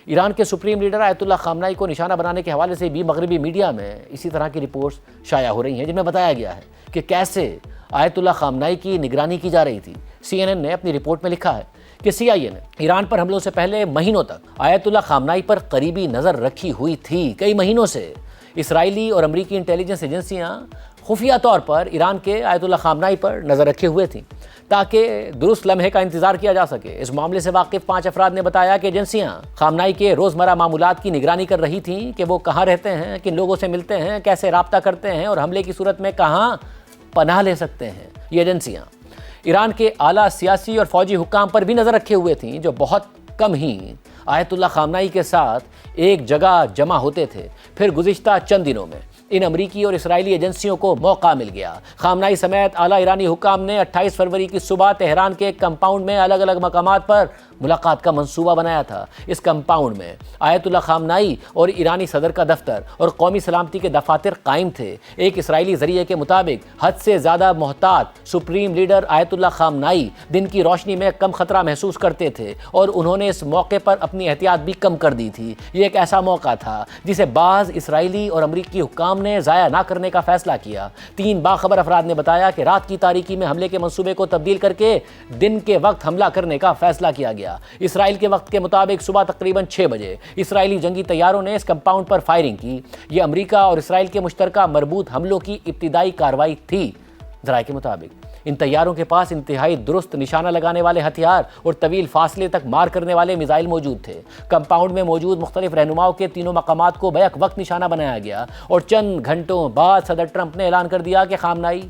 ایران کے supreme leader آیت اللہ خامنائی کو نشانہ بنانے کے حوالے سے بھی مغربی میڈیا میں اسی طرح کی رپورٹس شائع ہو رہی ہیں، جن میں بتایا گیا ہے کہ کیسے آیت اللہ خامنائی کی نگرانی کی جا رہی تھی۔ CNN نے اپنی رپورٹ میں لکھا ہے کہ CIA نے ایران پر حملوں سے پہلے مہینوں تک آیت اللہ خامنائی پر قریبی نظر رکھی ہوئی تھی۔ کئی مہینوں سے اسرائیلی اور امریکی انٹیلیجنس ایجنسیاں خفیہ طور پر ایران کے آیت اللہ خامنائی پر نظر رکھے ہوئے تھیں تاکہ درست لمحے کا انتظار کیا جا سکے۔ اس معاملے سے واقف 5 افراد نے بتایا کہ ایجنسیاں خامنائی کے روزمرہ معمولات کی نگرانی کر رہی تھیں کہ وہ کہاں رہتے ہیں، کن لوگوں سے ملتے ہیں، کیسے رابطہ کرتے ہیں اور حملے کی صورت میں کہاں پناہ لے سکتے ہیں۔ یہ ایجنسیاں ایران کے اعلیٰ سیاسی اور فوجی حکام پر بھی نظر رکھے ہوئے تھیں جو بہت کم ہی آیت اللہ خامنائی کے ساتھ ایک جگہ جمع ہوتے تھے۔ پھر گزشتہ چند دنوں میں ان امریکی اور اسرائیلی ایجنسیوں کو موقع مل گیا۔ خامنائی سمیت اعلیٰ ایرانی حکام نے 28 فروری کی صبح تہران کے ایک کمپاؤنڈ میں الگ الگ مقامات پر ملاقات کا منصوبہ بنایا تھا۔ اس کمپاؤنڈ میں آیت اللہ خامنائی اور ایرانی صدر کا دفتر اور قومی سلامتی کے دفاتر قائم تھے۔ ایک اسرائیلی ذریعے کے مطابق حد سے زیادہ محتاط سپریم لیڈر آیت اللہ خامنائی دن کی روشنی میں کم خطرہ محسوس کرتے تھے اور انہوں نے اس موقع پر اپنی احتیاط بھی کم کر دی تھی۔ یہ ایک ایسا موقع تھا جسے بعض اسرائیلی اور امریکی حکام نے ضائع نہ کرنے کا فیصلہ کیا۔ 3 باخبر افراد نے بتایا کہ رات کی تاریکی میں حملے کے منصوبے کو تبدیل کر کے دن کے وقت حملہ کرنے کا فیصلہ کیا گیا۔ اسرائیل کے وقت کے مطابق صبح تقریباً 6 بجے اسرائیلی جنگی طیاروں نے اس کمپاؤنڈ پر فائرنگ کی۔ یہ امریکہ اور اسرائیل کے مشترکہ مربوط حملوں کی ابتدائی کارروائی تھی۔ ذرائع کے مطابق ان طیاروں کے پاس انتہائی درست نشانہ لگانے والے ہتھیار اور طویل فاصلے تک مار کرنے والے میزائل موجود تھے۔ کمپاؤنڈ میں موجود مختلف رہنماؤں کے تینوں مقامات کو بیک وقت نشانہ بنایا گیا اور چند گھنٹوں بعد صدر ٹرمپ نے اعلان کر دیا کہ خامنائی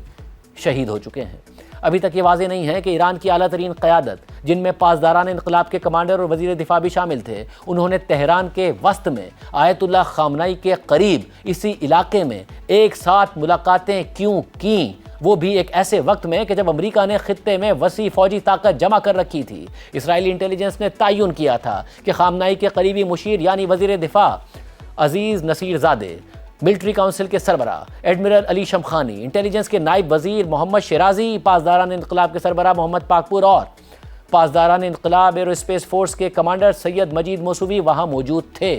شہید ہو چکے ہیں۔ ابھی تک یہ واضح نہیں ہے کہ ایران کی اعلیٰ ترین قیادت، جن میں پاسداران انقلاب کے کمانڈر اور وزیر دفاع بھی شامل تھے، انہوں نے تہران کے وسط میں آیت اللہ خامنائی کے قریب اسی علاقے میں ایک ساتھ ملاقاتیں کیوں کیں، وہ بھی ایک ایسے وقت میں کہ جب امریکہ نے خطے میں وسیع فوجی طاقت جمع کر رکھی تھی۔ اسرائیلی انٹیلیجنس نے تعین کیا تھا کہ خامنائی کے قریبی مشیر یعنی وزیر دفاع عزیز نصیر زادے، ملٹری کونسل کے سربراہ ایڈمرل علی شمخانی، انٹیلیجنس کے نائب وزیر محمد شیرازی، پاسداران انقلاب کے سربراہ محمد پاکپور اور پاسداران انقلاب ایرو اسپیس فورس کے کمانڈر سید مجید موسوی وہاں موجود تھے۔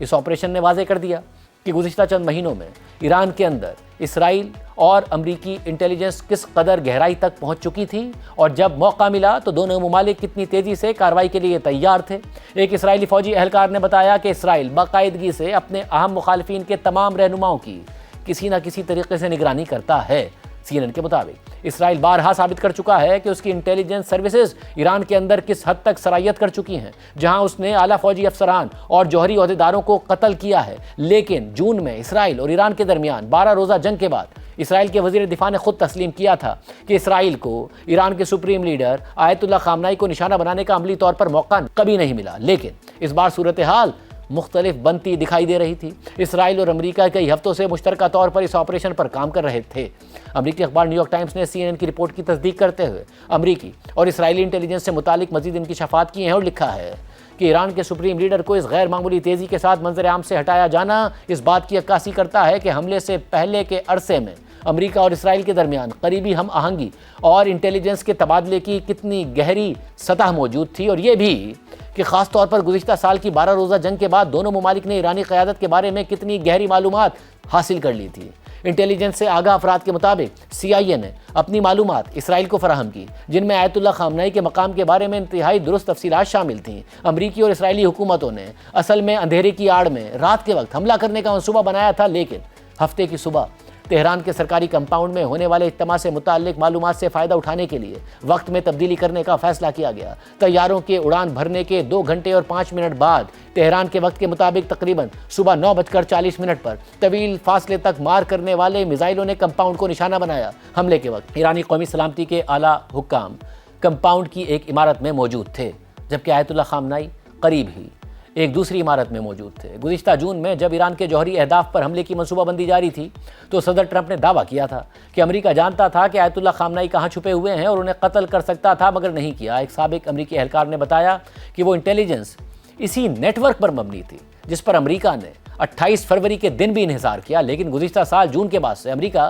اس آپریشن نے واضح کر دیا کہ گزشتہ چند مہینوں میں ایران کے اندر اسرائیل اور امریکی انٹیلیجنس کس قدر گہرائی تک پہنچ چکی تھی اور جب موقع ملا تو دونوں ممالک کتنی تیزی سے کارروائی کے لیے تیار تھے۔ ایک اسرائیلی فوجی اہلکار نے بتایا کہ اسرائیل باقاعدگی سے اپنے اہم مخالفین کے تمام رہنماؤں کی کسی نہ کسی طریقے سے نگرانی کرتا ہے۔ CNN کے مطابق اسرائیل بارہا ثابت کر چکا ہے کہ اس کی انٹیلیجنس سروسز ایران کے اندر کس حد تک صلاحیت کر چکی ہیں، جہاں اس نے اعلیٰ فوجی افسران اور جوہری عہدیداروں کو قتل کیا ہے۔ لیکن جون میں اسرائیل اور ایران کے درمیان 12 روزہ جنگ کے بعد اسرائیل کے وزیر دفاع نے خود تسلیم کیا تھا کہ اسرائیل کو ایران کے سپریم لیڈر آیت اللہ خامنائی کو نشانہ بنانے کا عملی طور پر موقع کبھی نہیں ملا۔ لیکن اس بار صورتحال مختلف بنتی دکھائی دے رہی تھی۔ اسرائیل اور امریکہ کئی ہفتوں سے مشترکہ طور پر اس آپریشن پر کام کر رہے تھے۔ امریکی اخبار نیو یارک ٹائمز نے CNN کی رپورٹ کی تصدیق کرتے ہوئے امریکی اور اسرائیلی انٹیلیجنس سے متعلق مزید انکشافات کیے ہیں اور لکھا ہے کہ ایران کے سپریم لیڈر کو اس غیر معمولی تیزی کے ساتھ منظر عام سے ہٹایا جانا اس بات کی عکاسی کرتا ہے کہ حملے سے پہلے کے عرصے میں امریکہ اور اسرائیل کے درمیان قریبی ہم آہنگی اور انٹیلیجنس کے تبادلے کی کتنی گہری سطح موجود تھی، اور یہ بھی کہ خاص طور پر گزشتہ سال کی 12 روزہ جنگ کے بعد دونوں ممالک نے ایرانی قیادت کے بارے میں کتنی گہری معلومات حاصل کر لی تھی۔ انٹیلیجنس سے آگاہ افراد کے مطابق CIA نے اپنی معلومات اسرائیل کو فراہم کی، جن میں آیت اللہ خامنائی کے مقام کے بارے میں انتہائی درست تفصیلات شامل تھیں۔ امریکی اور اسرائیلی حکومتوں نے اصل میں اندھیرے کی آڑ میں رات کے وقت حملہ کرنے کا منصوبہ بنایا تھا، لیکن ہفتے کی صبح تہران کے سرکاری کمپاؤنڈ میں ہونے والے اجتماع سے متعلق معلومات سے فائدہ اٹھانے کے لیے وقت میں تبدیلی کرنے کا فیصلہ کیا گیا۔ طیاروں کے اڑان بھرنے کے 2 گھنٹے اور 5 منٹ بعد تہران کے وقت کے مطابق تقریباً صبح 9:40 پر طویل فاصلے تک مار کرنے والے میزائلوں نے کمپاؤنڈ کو نشانہ بنایا۔ حملے کے وقت ایرانی قومی سلامتی کے اعلیٰ حکام کمپاؤنڈ کی ایک عمارت میں موجود تھے، جبکہ آیت اللہ خامنائی قریب ہی ایک دوسری عمارت میں موجود تھے۔ گزشتہ جون میں جب ایران کے جوہری اہداف پر حملے کی منصوبہ بندی جاری تھی تو صدر ٹرمپ نے دعویٰ کیا تھا کہ امریکہ جانتا تھا کہ آیت اللہ خامنائی کہاں چھپے ہوئے ہیں اور انہیں قتل کر سکتا تھا، مگر نہیں کیا۔ ایک سابق امریکی اہلکار نے بتایا کہ وہ انٹیلیجنس اسی نیٹ ورک پر مبنی تھی جس پر امریکہ نے 28 فروری کے دن بھی انحصار کیا، لیکن گزشتہ سال جون کے بعد سے امریکہ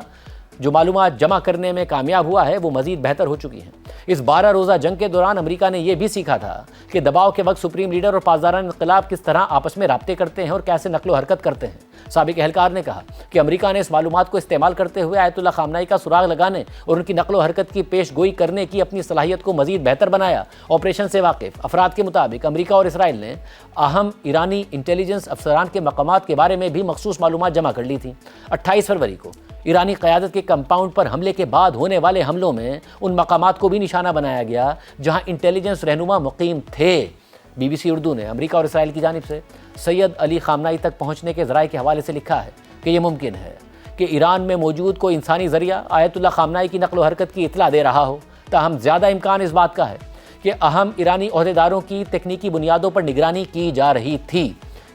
جو معلومات جمع کرنے میں کامیاب ہوا ہے وہ مزید بہتر ہو چکی ہیں۔ اس 12 روزہ جنگ کے دوران امریکہ نے یہ بھی سیکھا تھا کہ دباؤ کے وقت سپریم لیڈر اور پاسداران انقلاب کس طرح آپس میں رابطے کرتے ہیں اور کیسے نقل و حرکت کرتے ہیں۔ سابق اہلکار نے کہا کہ امریکہ نے اس معلومات کو استعمال کرتے ہوئے آیت اللہ خامنہئی کا سراغ لگانے اور ان کی نقل و حرکت کی پیش گوئی کرنے کی اپنی صلاحیت کو مزید بہتر بنایا۔ آپریشن سے واقف افراد کے مطابق امریکہ اور اسرائیل نے اہم ایرانی انٹیلیجنس افسران کے مقامات کے بارے میں بھی مخصوص معلومات جمع کر لی تھیں۔ 28 فروری کو ایرانی قیادت کے کمپاؤنڈ پر حملے کے بعد ہونے والے حملوں میں ان مقامات کو بھی نشانہ بنایا گیا جہاں انٹیلیجنس رہنما مقیم تھے۔ بی بی سی اردو نے امریکہ اور اسرائیل کی جانب سے سید علی خامنہئی تک پہنچنے کے ذرائع کے حوالے سے لکھا ہے کہ یہ ممکن ہے کہ ایران میں موجود کوئی انسانی ذریعہ آیت اللہ خامنہئی کی نقل و حرکت کی اطلاع دے رہا ہو، تاہم زیادہ امکان اس بات کا ہے کہ اہم ایرانی عہدیداروں کی تکنیکی بنیادوں پر نگرانی کی جا رہی تھی۔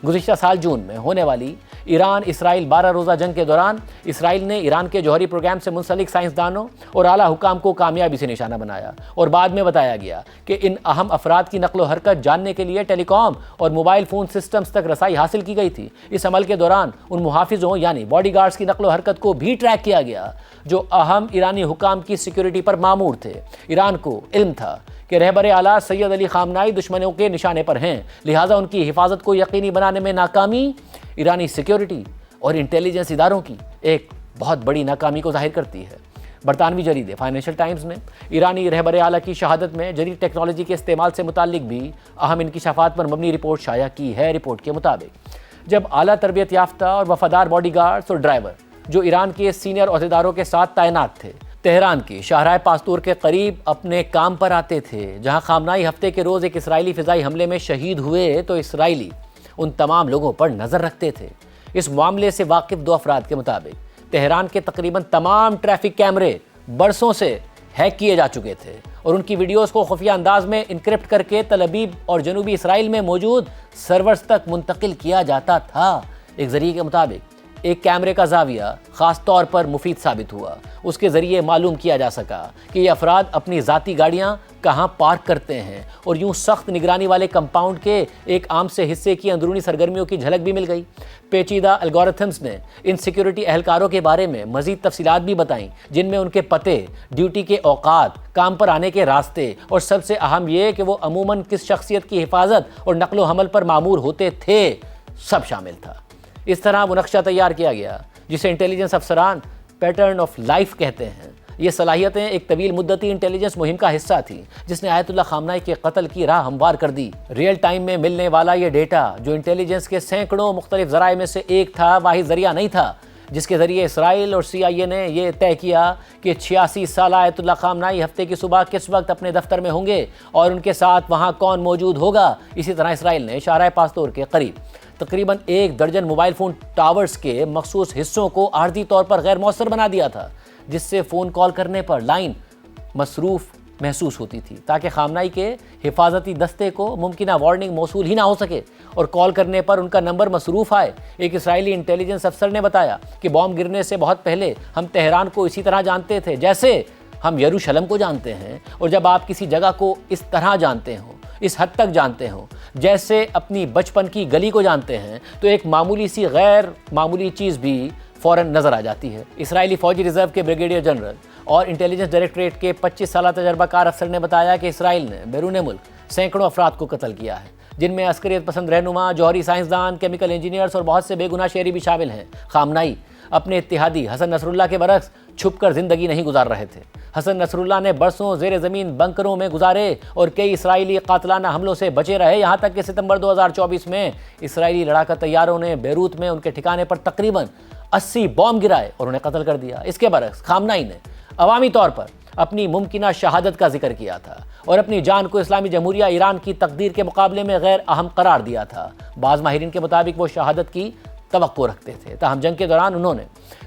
گزشتہ سال جون میں ہونے والی ایران اسرائیل 12 روزہ جنگ کے دوران اسرائیل نے ایران کے جوہری پروگرام سے منسلک سائنسدانوں اور اعلیٰ حکام کو کامیابی سے نشانہ بنایا، اور بعد میں بتایا گیا کہ ان اہم افراد کی نقل و حرکت جاننے کے لیے ٹیلی کام اور موبائل فون سسٹمز تک رسائی حاصل کی گئی تھی۔ اس عمل کے دوران ان محافظوں یعنی باڈی گارڈز کی نقل و حرکت کو بھی ٹریک کیا گیا جو اہم ایرانی حکام کی سیکیورٹی پر مامور تھے۔ ایران کو علم تھا کہ رہبر اعلیٰ سید علی خامنہئی دشمنوں کے نشانے پر ہیں، لہٰذا ان کی حفاظت کو یقینی بنانے میں ناکامی ایرانی سیکیورٹی اور انٹیلیجنس اداروں کی ایک بہت بڑی ناکامی کو ظاہر کرتی ہے۔ برطانوی جریدے فائنینشل ٹائمز نے ایرانی رہبر اعلیٰ کی شہادت میں جدید ٹیکنالوجی کے استعمال سے متعلق بھی اہم انکشافات پر مبنی رپورٹ شائع کی ہے۔ رپورٹ کے مطابق جب اعلیٰ تربیت یافتہ اور وفادار باڈی گارڈز اور ڈرائیور جو ایران کے سینئر عہدیداروں کے ساتھ تعینات تھے تہران کی شاہراہ پاستور کے قریب اپنے کام پر آتے تھے جہاں خامنہئی ہفتے کے روز ایک اسرائیلی فضائی حملے میں شہید ہوئے تو اسرائیلی ان تمام لوگوں پر نظر رکھتے تھے۔ اس معاملے سے واقف 2 افراد کے مطابق تہران کے تقریباً تمام ٹریفک کیمرے برسوں سے ہیک کیے جا چکے تھے اور ان کی ویڈیوز کو خفیہ انداز میں انکرپٹ کر کے تل ابیب اور جنوبی اسرائیل میں موجود سرورز تک منتقل کیا جاتا تھا۔ ایک ذریعے کے مطابق ایک کیمرے کا زاویہ خاص طور پر مفید ثابت ہوا۔ اس کے ذریعے معلوم کیا جا سکا کہ یہ افراد اپنی ذاتی گاڑیاں کہاں پارک کرتے ہیں، اور یوں سخت نگرانی والے کمپاؤنڈ کے ایک عام سے حصے کی اندرونی سرگرمیوں کی جھلک بھی مل گئی۔ پیچیدہ الگورتھمز نے ان سیکیورٹی اہلکاروں کے بارے میں مزید تفصیلات بھی بتائیں، جن میں ان کے پتے، ڈیوٹی کے اوقات، کام پر آنے کے راستے اور سب سے اہم یہ کہ وہ عموماً کس شخصیت کی حفاظت اور نقل و حمل پر مامور ہوتے تھے، سب شامل تھا۔ اس طرح وہ نقشہ تیار کیا گیا جسے انٹیلیجنس افسران پیٹرن آف لائف کہتے ہیں۔ یہ صلاحیتیں ایک طویل مدتی انٹیلیجنس مہم کا حصہ تھیں جس نے آیت اللہ خامنہئی کے قتل کی راہ ہموار کر دی۔ ریئل ٹائم میں ملنے والا یہ ڈیٹا جو انٹیلیجنس کے سینکڑوں مختلف ذرائع میں سے ایک تھا، واحد ذریعہ نہیں تھا جس کے ذریعے اسرائیل اور CIA نے یہ طے کیا کہ 86 سالہ آیت اللہ خامنہئی ہفتے کی صبح کس وقت اپنے دفتر میں ہوں گے اور ان کے ساتھ وہاں کون موجود ہوگا۔ اسی طرح اسرائیل نے شاہراہ پاستور کے قریب تقریباً 1 درجن موبائل فون ٹاورز کے مخصوص حصوں کو عارضی طور پر غیر مؤثر بنا دیا تھا، جس سے فون کال کرنے پر لائن مصروف محسوس ہوتی تھی تاکہ خامنہئی کے حفاظتی دستے کو ممکنہ وارننگ موصول ہی نہ ہو سکے اور کال کرنے پر ان کا نمبر مصروف آئے۔ ایک اسرائیلی انٹیلیجنس افسر نے بتایا کہ بام گرنے سے بہت پہلے ہم تہران کو اسی طرح جانتے تھے جیسے ہم یروشلم کو جانتے ہیں، اور جب آپ کسی جگہ کو اس طرح جانتے ہوں، اس حد تک جانتے ہوں جیسے اپنی بچپن کی گلی کو جانتے ہیں، تو ایک معمولی سی غیر معمولی چیز بھی فوراً نظر آ جاتی ہے۔ اسرائیلی فوجی ریزرو کے بریگیڈیئر جنرل اور انٹیلیجنس ڈائریکٹوریٹ کے 25 سالہ تجربہ کار افسر نے بتایا کہ اسرائیل نے بیرون ملک سینکڑوں افراد کو قتل کیا ہے، جن میں عسکریت پسند رہنما، جوہری سائنسدان، کیمیکل انجینئرز اور بہت سے بے گناہ شہری بھی شامل ہیں۔ خامنہئی اپنے اتحادی حسن نصر اللہ کے برعکس چھپ کر زندگی نہیں گزار رہے تھے۔ حسن نصر اللہ نے برسوں زیر زمین بنکروں میں گزارے اور کئی اسرائیلی قاتلانہ حملوں سے بچے رہے، یہاں تک کہ ستمبر 2024 میں اسرائیلی لڑاکا طیاروں نے بیروت میں ان کے ٹھکانے پر تقریباً 80 بام گرائے اور انہیں قتل کر دیا۔ اس کے برعکس خامنہئی نے عوامی طور پر اپنی ممکنہ شہادت کا ذکر کیا تھا اور اپنی جان کو اسلامی جمہوریہ ایران کی تقدیر کے مقابلے میں غیر اہم قرار دیا تھا۔ بعض ماہرین کے مطابق وہ شہادت کی توقع رکھتے تھے، تاہم جنگ کے دوران انہوں نے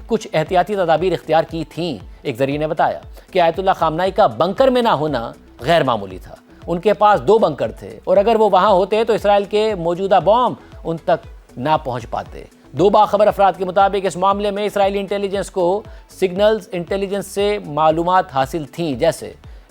کچھ احتیاطی تدابیر اختیار کی تھیں۔ ایک ذریعے نے بتایا کہ آیت اللہ خامنہئی کا بنکر میں نہ ہونا غیر معمولی تھا۔ ان کے پاس 2 بنکر تھے اور اگر وہ وہاں ہوتے تو اسرائیل کے موجودہ بام ان تک نہ پہنچ پاتے۔ 2 باخبر افراد کے مطابق اس معاملے میں اسرائیلی انٹیلیجنس کو سگنلز انٹیلیجنس سے معلومات حاصل تھیں، جیسے